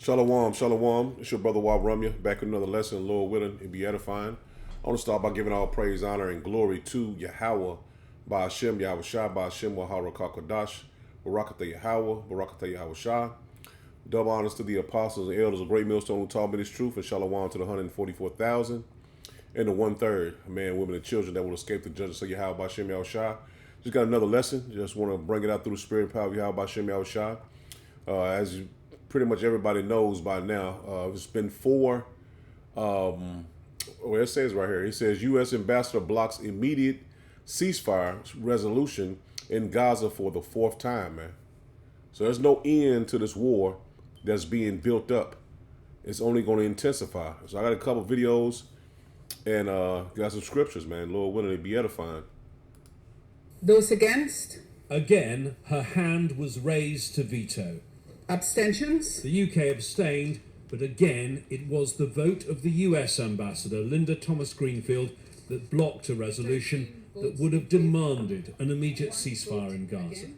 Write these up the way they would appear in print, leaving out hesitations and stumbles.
Shalom, shalom. It's your brother Wab Rumya, back with another lesson, Lord willing, and be edifying. I want to start by giving all praise, honor, and glory to Yahweh, by Hashem, Yahweh Shah, by Hashem, Wahara Kakadash, Barakatah Yahweh, Barakatah Yahweh Shah. Double honors to the apostles and elders of Great Millstone who taught me this truth, and shalom to the 144,000 and the 1/3, men, women, and children that will escape the judgment of Yahweh by Hashem, Yahweh Shah. Just got another lesson. Just want to bring it out through the spirit and power of Yahweh by Hashem, Yahweh Shah. As pretty much everybody knows by now, it's been four. It says right here, it says U.S. ambassador blocks immediate ceasefire resolution in Gaza for the fourth time, man. So there's no end to this war that's being built up. It's only going to intensify. So I got a couple videos and got some scriptures, man. Lord willing, to be edifying. Those against? Again, her hand was raised to veto. Abstentions? The UK abstained, but again, it was the vote of the US ambassador, Linda Thomas-Greenfield, that blocked a resolution that would have demanded an immediate ceasefire in Gaza.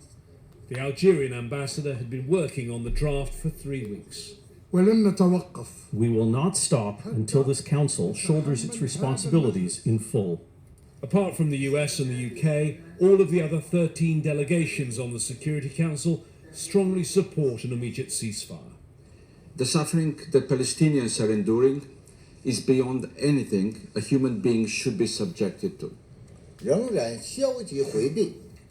The Algerian ambassador had been working on the draft for 3 weeks. We will not stop until this council shoulders its responsibilities in full. Apart from the US and the UK, all of the other 13 delegations on the Security Council strongly support an immediate ceasefire. The suffering that Palestinians are enduring is beyond anything a human being should be subjected to.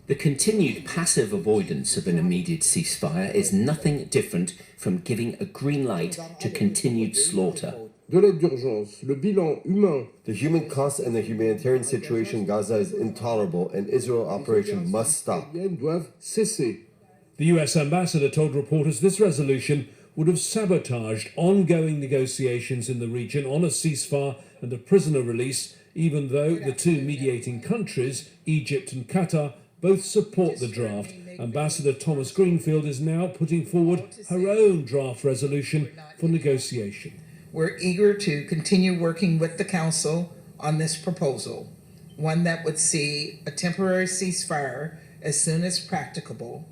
The continued passive avoidance of an immediate ceasefire is nothing different from giving a green light to continued slaughter. The human cost and the humanitarian situation in Gaza is intolerable, and Israel operation must stop. The US ambassador told reporters this resolution would have sabotaged ongoing negotiations in the region on a ceasefire and a prisoner release, even though the two mediating countries, Egypt and Qatar, both support the draft. Ambassador Thomas Greenfield is now putting forward her own draft resolution for negotiation. We're eager to continue working with the Council on this proposal, one that would see a temporary ceasefire as soon as practicable,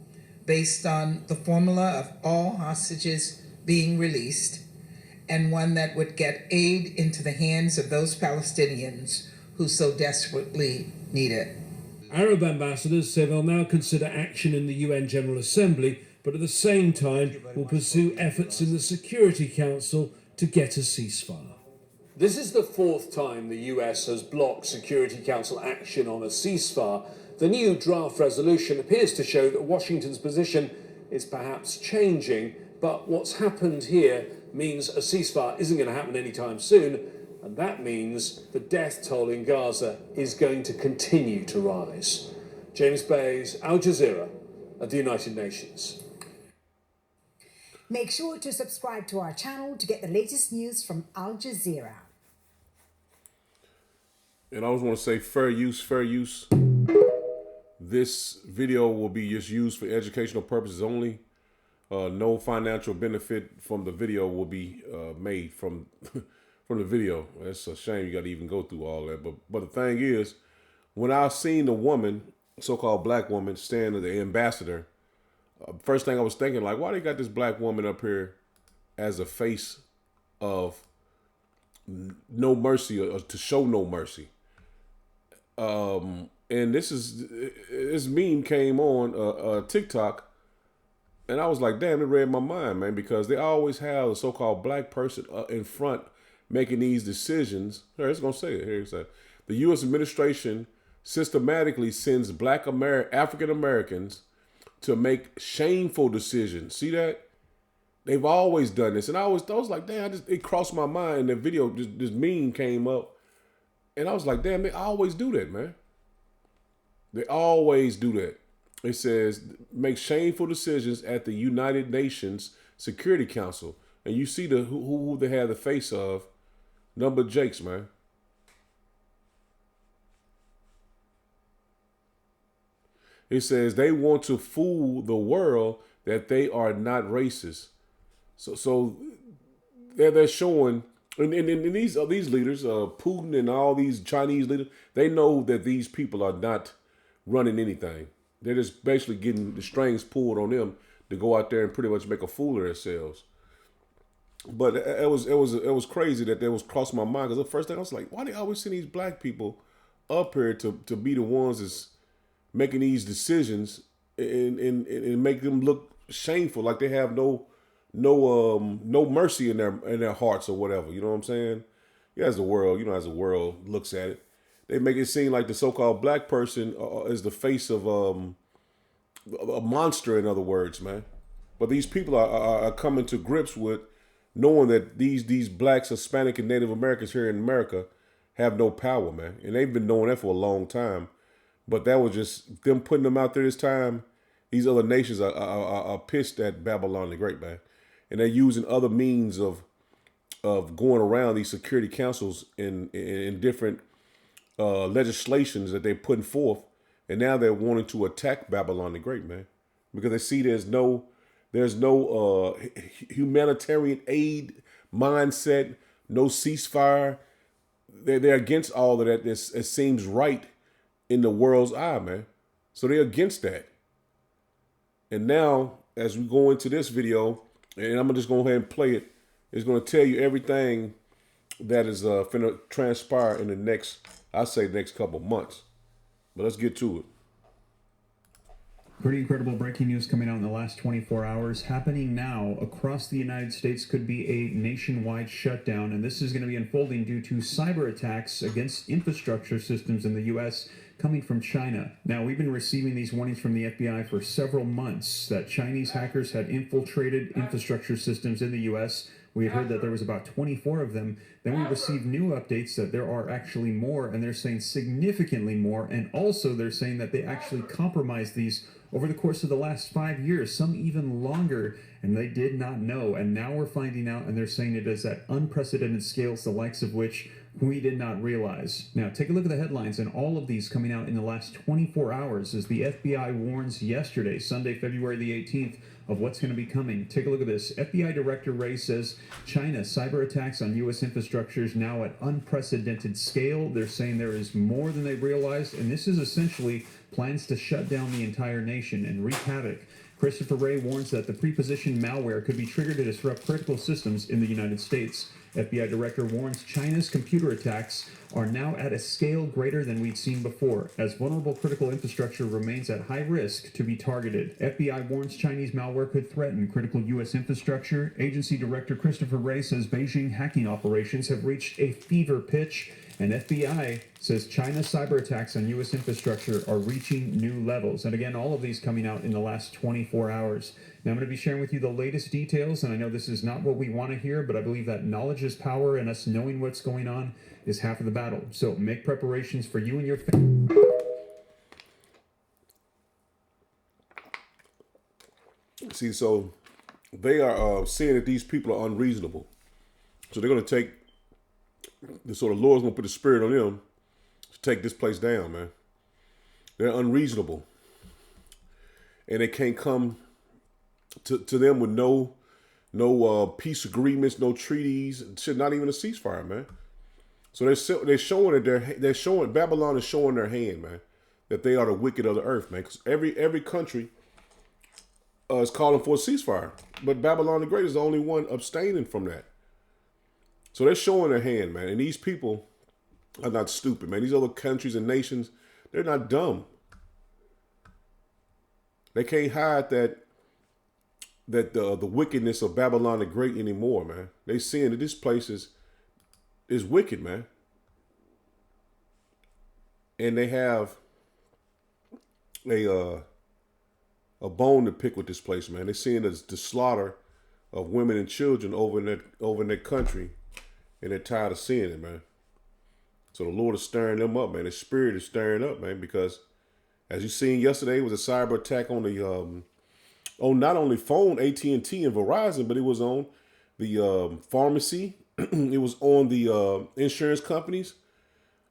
based on the formula of all hostages being released, and one that would get aid into the hands of those Palestinians who so desperately need it. Arab ambassadors say they'll now consider action in the UN General Assembly, but at the same time will pursue efforts in the Security Council to get a ceasefire. This is the fourth time the US has blocked Security Council action on a ceasefire. The new draft resolution appears to show that Washington's position is perhaps changing, but what's happened here means a ceasefire isn't going to happen anytime soon, and that means the death toll in Gaza is going to continue to rise. James Bays, Al Jazeera, at the United Nations. Make sure to subscribe to our channel to get the latest news from Al Jazeera. And I always want to say fair use, fair use. This video will be just used for educational purposes only. No financial benefit from the video will be made from from the video. It's a shame you got to even go through all that. But the thing is, when I seen the woman, so-called black woman, stand as the ambassador, first thing I was thinking, like, why they got this black woman up here as a face of no mercy, or to show no mercy? And this meme came on TikTok, and I was like, damn, it read my mind, man, because they always have a so-called black person in front making these decisions. Here, it's gonna say it. Here it says, the U.S. administration systematically sends black African Americans to make shameful decisions. See that? They've always done this, and I was like, damn, it crossed my mind. And the video, this meme came up, and I was like, damn, they always do that, man. They always do that. It says, make shameful decisions at the United Nations Security Council. And you see who they have the face of, number Jakes, man. It says they want to fool the world that they are not racist. So they're showing, and these leaders, Putin and all these Chinese leaders, they know that these people are not running anything. They're just basically getting the strings pulled on them to go out there and pretty much make a fool of themselves. But it was crazy that was crossing my mind, because the first thing I was like, why do they always send these black people up here to be the ones that's making these decisions, and make them look shameful, like they have no mercy in their hearts or whatever. You know what I'm saying? Yeah, as the world looks at it, they make it seem like the so-called black person is the face of a monster. In other words, man. But these people are coming to grips with knowing that these blacks, Hispanic, and Native Americans here in America have no power, man, and they've been knowing that for a long time. But that was just them putting them out there this time. These other nations are pissed at Babylon the Great, man, and they're using other means of going around these security councils in different legislations that they're putting forth, and now they're wanting to attack Babylon the Great, man, because they see there's no humanitarian aid mindset, no ceasefire. They're against all of that. It seems right in the world's eye, man. So they're against that. And now, as we go into this video, and I'm just going to go ahead and play it, it's going to tell you everything that is finna transpire in the next couple months. But let's get to it. Pretty incredible breaking news coming out in the last 24 hours. Happening now across the United States could be a nationwide shutdown, and this is going to be unfolding due to cyber attacks against infrastructure systems in the U.S. coming from China. Now, we've been receiving these warnings from the FBI for several months that Chinese hackers had infiltrated infrastructure systems in the U.S. We had heard that there was about 24 of them. Then we received new updates that there are actually more, and they're saying significantly more. And also they're saying that they actually compromised these over the course of the last 5 years, some even longer, and they did not know. And now we're finding out, and they're saying it is at unprecedented scales, the likes of which we did not realize. Now, take a look at the headlines, and all of these coming out in the last 24 hours as the FBI warns yesterday, Sunday, February the 18th, of what's going to be coming. Take a look at this. FBI Director Wray says China cyber attacks on U.S. infrastructures now at unprecedented scale. They're saying there is more than they realized, and this is essentially plans to shut down the entire nation and wreak havoc. Christopher Wray warns that the prepositioned malware could be triggered to disrupt critical systems in the United States. FBI Director warns China's computer attacks are now at a scale greater than we'd seen before, as vulnerable critical infrastructure remains at high risk to be targeted. FBI warns Chinese malware could threaten critical U.S. infrastructure. Agency Director Christopher Wray says Beijing hacking operations have reached a fever pitch, and FBI says China's cyber attacks on U.S. infrastructure are reaching new levels. And again, all of these coming out in the last 24 hours. Now, I'm going to be sharing with you the latest details, and I know this is not what we want to hear, but I believe that knowledge is power, and us knowing what's going on is half of the battle. So make preparations for you and your family. See, so they are saying that these people are unreasonable. So they're going to take the sort of Lord's going to put the spirit on them to take this place down, man. They're unreasonable. And they can't come to them with no peace agreements, no treaties, shit, not even a ceasefire, man. So they're showing that they're showing Babylon is showing their hand, man, that they are the wicked of the earth, man. Because every country is calling for a ceasefire, but Babylon the Great is the only one abstaining from that. So they're showing their hand, man. And these people are not stupid, man. These other countries and nations, they're not dumb. They can't hide that the wickedness of Babylon the Great anymore, man. They seeing that this place is wicked, man. And they have a bone to pick with this place, man. They're seeing the slaughter of women and children over in their country, and they're tired of seeing it, man. So the Lord is stirring them up, man. His spirit is stirring up, man, because as you seen yesterday, it was a cyber attack on the on not only phone, AT&T and Verizon, but it was on the pharmacy. It was on the insurance companies.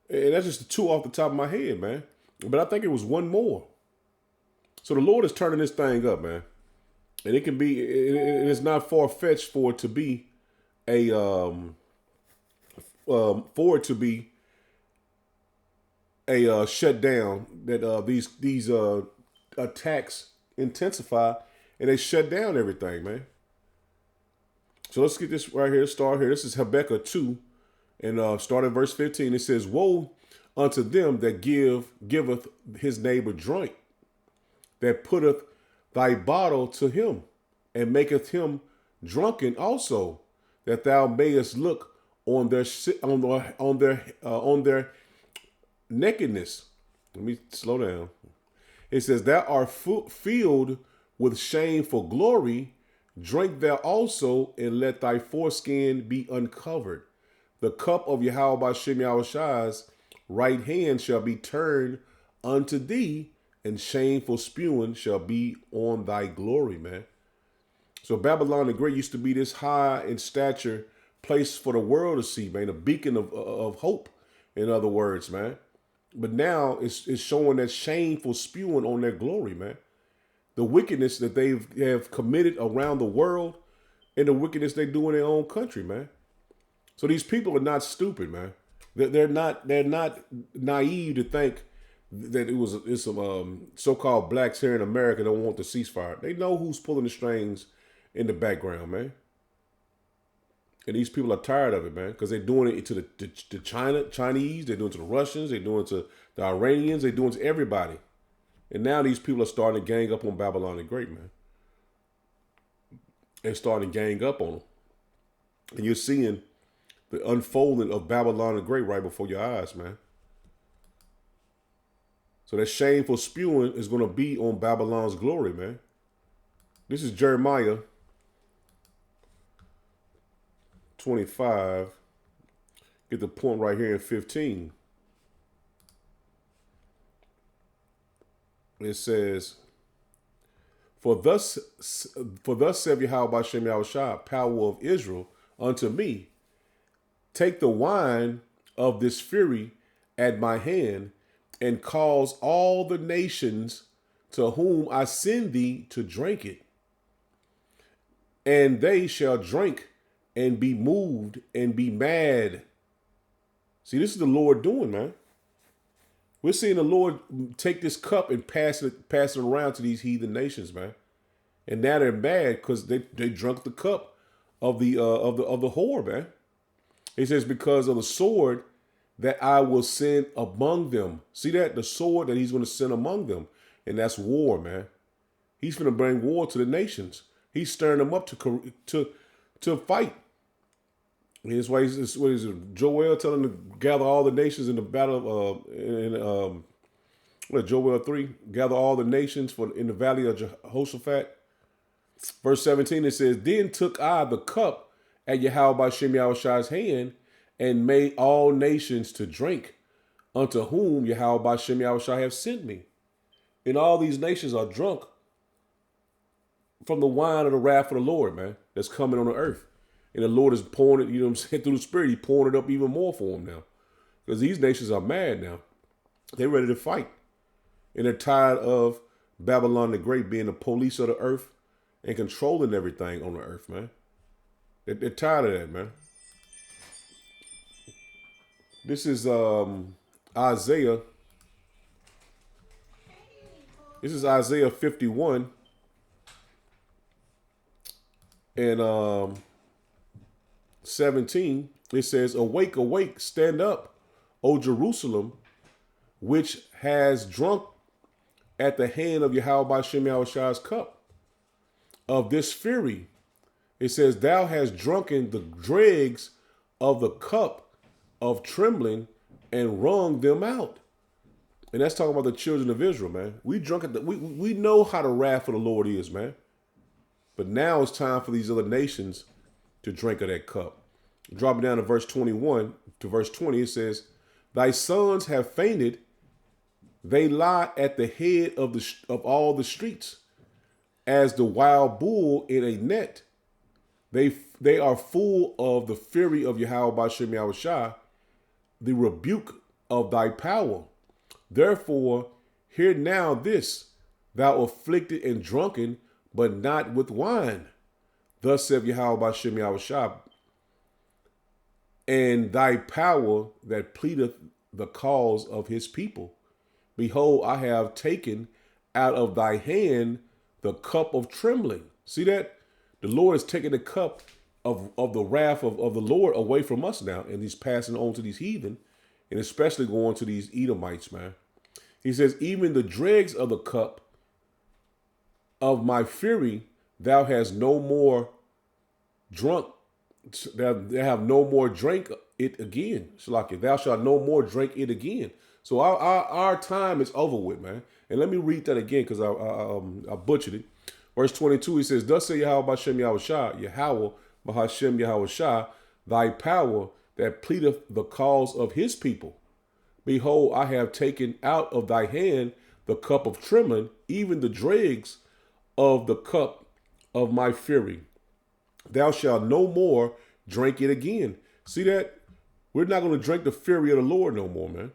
And that's just the two off the top of my head, man. But I think it was one more. So the Lord is turning this thing up, man. And it can be, it is not far-fetched for it to be a, shutdown, that these attacks intensify and they shut down everything, man. So let's get this right here. Start here. This is Habakkuk 2. And start at verse 15. It says, woe unto them that giveth his neighbor drink, that putteth thy bottle to him, and maketh him drunken also, that thou mayest look on their nakedness. Let me slow down. It says, thou art filled with shameful glory. Drink thou also, and let thy foreskin be uncovered. The cup of Yahweh Bashem Yahushai's right hand shall be turned unto thee, and shameful spewing shall be on thy glory, man. So Babylon the Great used to be this high in stature place for the world to see, man, a beacon of hope, in other words, man. But now it's showing that shameful spewing on their glory, man. The wickedness that they have committed around the world, and the wickedness they do in their own country, man. So these people are not stupid, man. They're not naive to think that it's some so-called blacks here in America don't want the ceasefire. They know who's pulling the strings in the background, man. And these people are tired of it, man, because they're doing it to the Chinese, they're doing it to the Russians, they're doing it to the Iranians, they're doing it to everybody. And now these people are starting to gang up on Babylon the Great, man. They're starting to gang up on them. And you're seeing the unfolding of Babylon the Great right before your eyes, man. So that shameful spewing is going to be on Babylon's glory, man. This is Jeremiah 25. Get the point right here in 15. It says, For thus saith Yahweh Bashem Yahushua, power of Israel, unto me, take the wine of this fury at my hand, and cause all the nations to whom I send thee to drink it. And they shall drink and be moved and be mad. See, this is the Lord doing, man. We're seeing the Lord take this cup and pass it around to these heathen nations, man. And now they're mad because they drunk the cup of the whore, man. He says, because of the sword that I will send among them. See that? The sword that he's going to send among them. And that's war, man. He's going to bring war to the nations. He's stirring them up to fight. And that's why what is it? Joel telling them to gather all the nations in the battle Joel 3, gather all the nations in the valley of Jehoshaphat. Verse 17, it says, then took I the cup at Yahweh Bashem Yahushua's hand, and made all nations to drink, unto whom Yahweh Bashem Yahushua have sent me. And all these nations are drunk from the wine of the wrath of the Lord, man, that's coming on the earth. And the Lord is pouring it, you know what I'm saying, through the Spirit. He's pouring it up even more for them now. Because these nations are mad now. They're ready to fight. And they're tired of Babylon the Great being the police of the earth and controlling everything on the earth, man. They're tired of that, man. This is Isaiah. This is Isaiah 51. And 17, it says, awake, awake, stand up, O Jerusalem, which has drunk at the hand of Yahweh Bashem Yahushua's cup of this fury. It says, thou hast drunken the dregs of the cup of trembling and wrung them out. And that's talking about the children of Israel, man. We know how the wrath of the Lord is, man. But now it's time for these other nations to drink of that cup. Dropping down to verse 21 to verse 20, it says, thy sons have fainted. They lie at the head of all the streets, as the wild bull in a net. They are full of the fury of Yahweh Bashem Yahushua, the rebuke of thy power. Therefore, hear now this, thou afflicted and drunken, but not with wine. Thus saith Yahweh Bashem Yahushua, and thy power that pleadeth the cause of his people. Behold, I have taken out of thy hand the cup of trembling. See that? The Lord is taking the cup of the wrath of the Lord away from us now, and he's passing on to these heathen, and especially going to these Edomites, man. He says, even the dregs of the cup of my fury, thou hast no more drunk, they have no more drink it again. Shalaki, thou shalt no more drink it again. So our time is over with, man. And let me read that again because I butchered it. Verse 22, he says, thus say Yahweh B'Shem Yahushua, Yahweh B'Hashem Yahushua, thy power that pleadeth the cause of his people. Behold, I have taken out of thy hand the cup of trembling, even the dregs of the cup of my fury. Thou shalt no more drink it again. See that? We're not going to drink the fury of the Lord no more, man.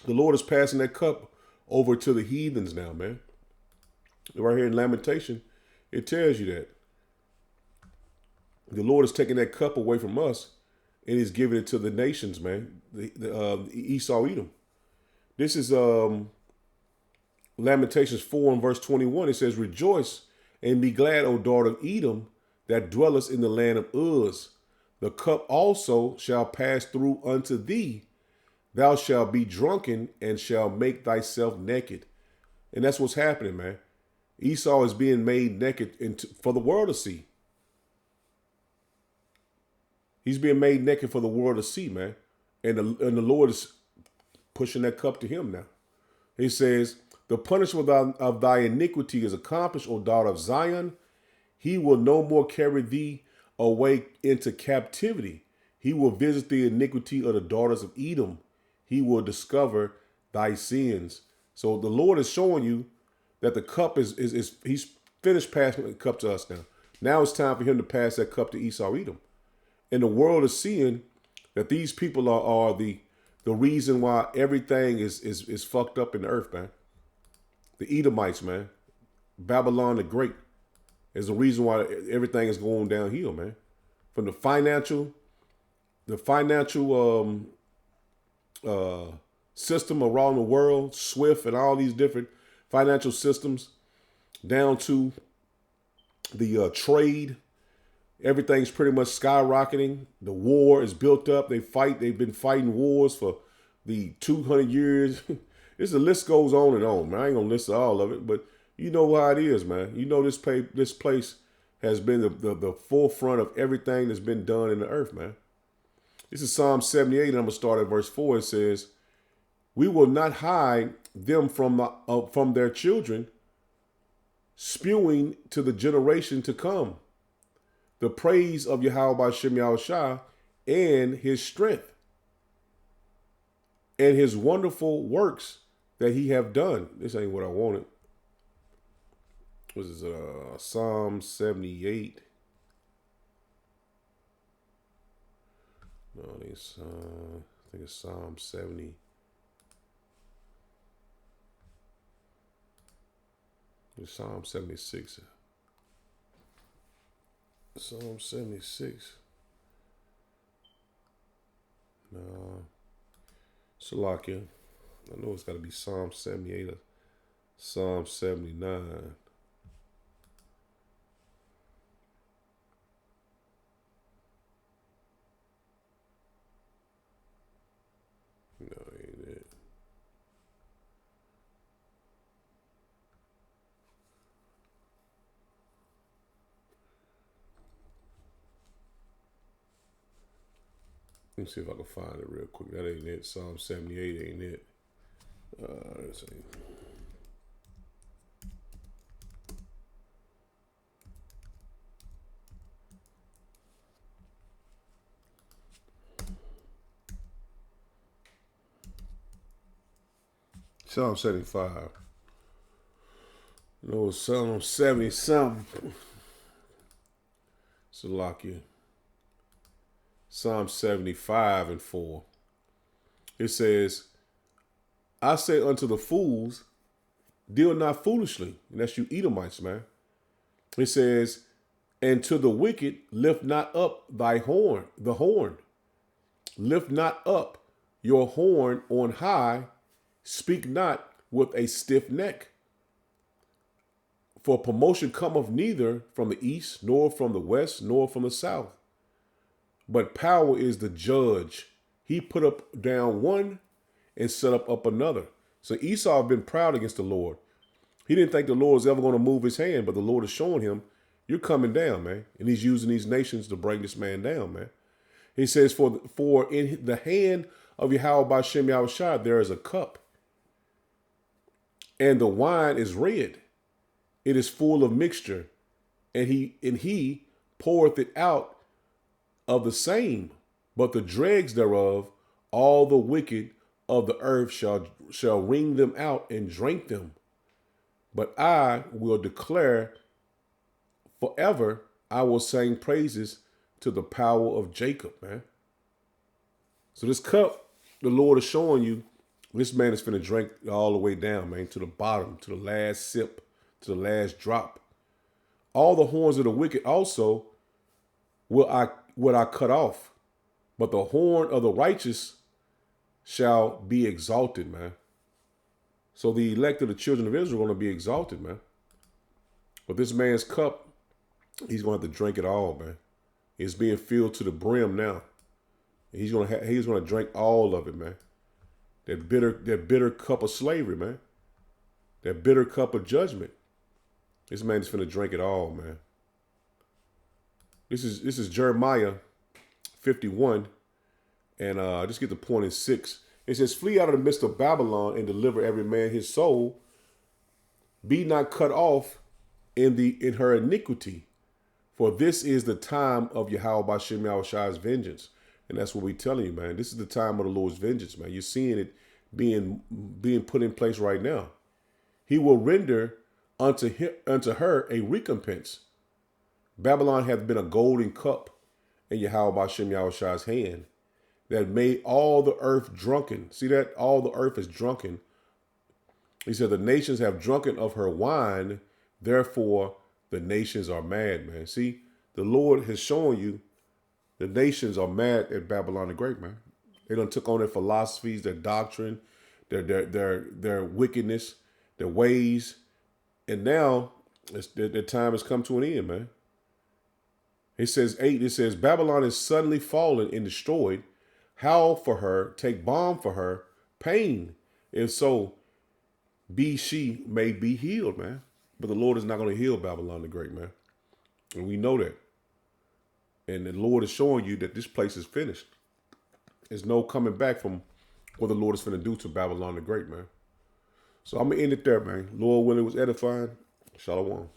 The Lord is passing that cup over to the heathens now, man. Right here in Lamentation, it tells you that. The Lord is taking that cup away from us and he's giving it to the nations, man. The Esau, Edom. This is Lamentations 4 and verse 21. It says, rejoice and be glad, O daughter of Edom, that dwellest in the land of Uz. The cup also shall pass through unto thee. Thou shalt be drunken and shall make thyself naked. And that's what's happening, man. Esau is being made naked for the world to see. He's being made naked for the world to see, man. And the Lord is pushing that cup to him now. He says, the punishment of thy iniquity is accomplished, O daughter of Zion. He will no more carry thee away into captivity. He will visit the iniquity of the daughters of Edom. He will discover thy sins. So the Lord is showing you that the cup is he's finished passing the cup to us now. Now it's time for him to pass that cup to Esau, Edom. And the world is seeing that these people are the reason why everything is fucked up in the earth, man. The Edomites, man. Babylon the Great is the reason why everything is going downhill, man. From the financial system around the world, SWIFT and all these different financial systems, down to the trade. Everything's pretty much skyrocketing. The war is built up. They've been fighting wars for the 200 years. The list goes on and on, man. I ain't gonna list all of it, but you know how it is, man. You know this place has been the forefront of everything that's been done in the earth, man. This is Psalm 78, and I'm gonna start at verse 4. It says, we will not hide them from their children, spewing to the generation to come the praise of Yahweh B'Shem Yahushua and his strength and his wonderful works that he have done. This ain't what I wanted. This is Psalm 78. No, I think it's Psalm 70. It's Psalm 76. Psalm 76. No. Salakia. I know it's got to be Psalm 78 or Psalm 79. No, ain't it. Let me see if I can find it real quick. That ain't it. Psalm 78 ain't it. Let's see. Psalm 75. No, Psalm 70 something. Salakia. Psalm 75 and 4. It says, I say unto the fools, deal not foolishly. And that's you Edomites, man. It says, and to the wicked, lift not up the horn. Lift not up your horn on high. Speak not with a stiff neck. For promotion cometh neither from the east, nor from the west, nor from the south. But power is the judge. He put up down one and set up another. So Esau had been proud against the Lord. He didn't think the Lord was ever going to move his hand, but the Lord is showing him, you're coming down, man. And he's using these nations to bring this man down, man. He says, for in the hand of Yahweh by Shem Yahushua, there is a cup, and the wine is red. It is full of mixture, and he poureth it out of the same. But the dregs thereof, all the wicked of the earth shall wring them out and drink them. But I will declare forever, I will sing praises to the power of Jacob, man. So this cup, the Lord is showing you, this man is finna drink all the way down, man, to the bottom, to the last sip, to the last drop. All the horns of the wicked also will I cut off, but the horn of the righteous shall be exalted, man. So the elect of the children of Israel are going to be exalted, man. But this man's cup, he's going to have to drink it all, man. It's being filled to the brim now. And he's going to drink all of it, man. That bitter cup of slavery, man. That bitter cup of judgment. This man is finna drink it all, man. This is Jeremiah 51, and just get the point in 6. It says, flee out of the midst of Babylon and deliver every man his soul. Be not cut off in her iniquity. For this is the time of Yahweh Bashem Yahushua's vengeance. And that's what we're telling you, man. This is the time of the Lord's vengeance, man. You're seeing it being put in place right now. He will render unto her a recompense. Babylon hath been a golden cup in Yahweh Bashem Yahushua's hand that made all the earth drunken. See that? All the earth is drunken. He said, the nations have drunken of her wine, therefore the nations are mad, man. See, the Lord has shown you the nations are mad at Babylon the Great, man. They done took on their philosophies, their doctrine, their wickedness, their ways. And now their time has come to an end, man. It says 8, it says, Babylon is suddenly fallen and destroyed. Howl for her, take balm for her, pain. And so she may be healed, man. But the Lord is not going to heal Babylon the Great, man. And we know that. And the Lord is showing you that this place is finished. There's no coming back from what the Lord is going to do to Babylon the Great, man. So I'm going to end it there, man. Lord willing, it was edifying. Shalom.